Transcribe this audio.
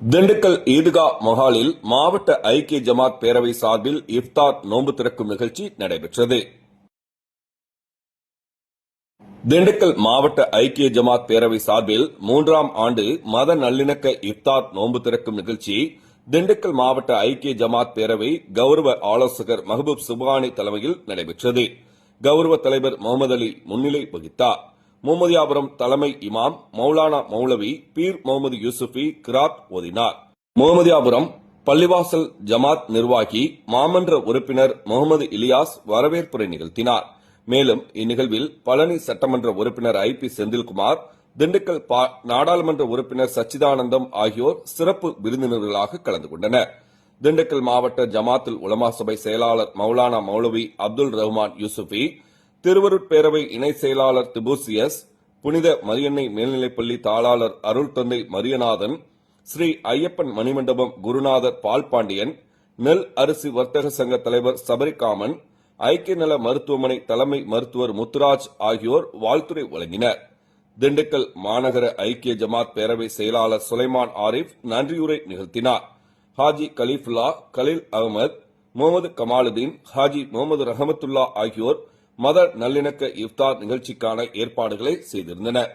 திண்டுக்கல் ஈத்கா மஹாலில் மாவட்ட ஐக்கிய ஜமாத் பேரவை சார்பில் இஃப்தார் நோன்பு திறக்கும் நிகழ்ச்சி நடைபெற்றது. திண்டுக்கல் மாவட்ட ஐக்கிய ஜமாத் பேரவை சார்பில் 3ஆம் ஆண்டு மத நல்லிணக்க இஃப்தார் நோன்பு திறக்கும் நிகழ்ச்சி திண்டுக்கல் மாவட்ட ஐக்கிய ஜமாத் பேரவை கௌரவ ஆலோசகர் மஹபூப் சுப்ஹானி தலைமையில் நடைபெற்றது. கௌரவ தலைவர் முகமது அலி முன்னிலை வகித்தார். முகமதியாபுரம் தலைமை இமாம் மௌலானா மௌலவி பீர் முகமது யூசுஃபி கிராத் ஓதினார். முகமதியாபுரம் பள்ளிவாசல் ஜமாத் நிர்வாகி மாமன்ற உறுப்பினர் முகமது இலியாஸ் வரவேற்புரை நிகழ்த்தினார். மேலும் இந்நிகழ்வில் பழனி சட்டமன்ற உறுப்பினர் ஐ பி செந்தில்குமார், திண்டுக்கல் நாடாளுமன்ற உறுப்பினர் சச்சிதானந்தம் ஆகியோர் சிறப்பு விருந்தினர்களாக கலந்து கொண்டனர். திண்டுக்கல் மாவட்ட ஜமாத்துல் உலமா சபை செயலாளர் மௌலானா மௌலவி அப்துல் ரஹ்மான் யூசுஃபி, திருவருட்பேரவை இணை செயலாளர் திபூசியஸ், புனித மரியன்னை மேல்நிலைப்பள்ளி தாளாளர் அருள் தந்தை மரியநாதன், ஸ்ரீ ஐயப்பன் மணிமண்டபம் குருநாதர் பால்பாண்டியன், நெல் அரிசி வர்த்தக சங்க தலைவர் சபரிகாமன், ஐக்கிய நல மருத்துவமனை தலைமை மருத்துவர் முத்துராஜ் ஆகியோர் வாழ்த்துரை வழங்கினர். திண்டுக்கல் மாநகர ஐக்கிய ஜமாத் பேரவை செயலாளர் சுலைமான் ஆரிஃப் நன்றியுரை நிகழ்த்தினார். ஹாஜி கலீஃபுல்லா, கலீல் அகமது, முகமது கமாலுதீன், ஹாஜி முகமது ரஹமத்துல்லா ஆகியோர் மத நல்லிணக்க இஃப்தார் நிகழ்ச்சிக்கான ஏற்பாடுகளை செய்திருந்தனர்.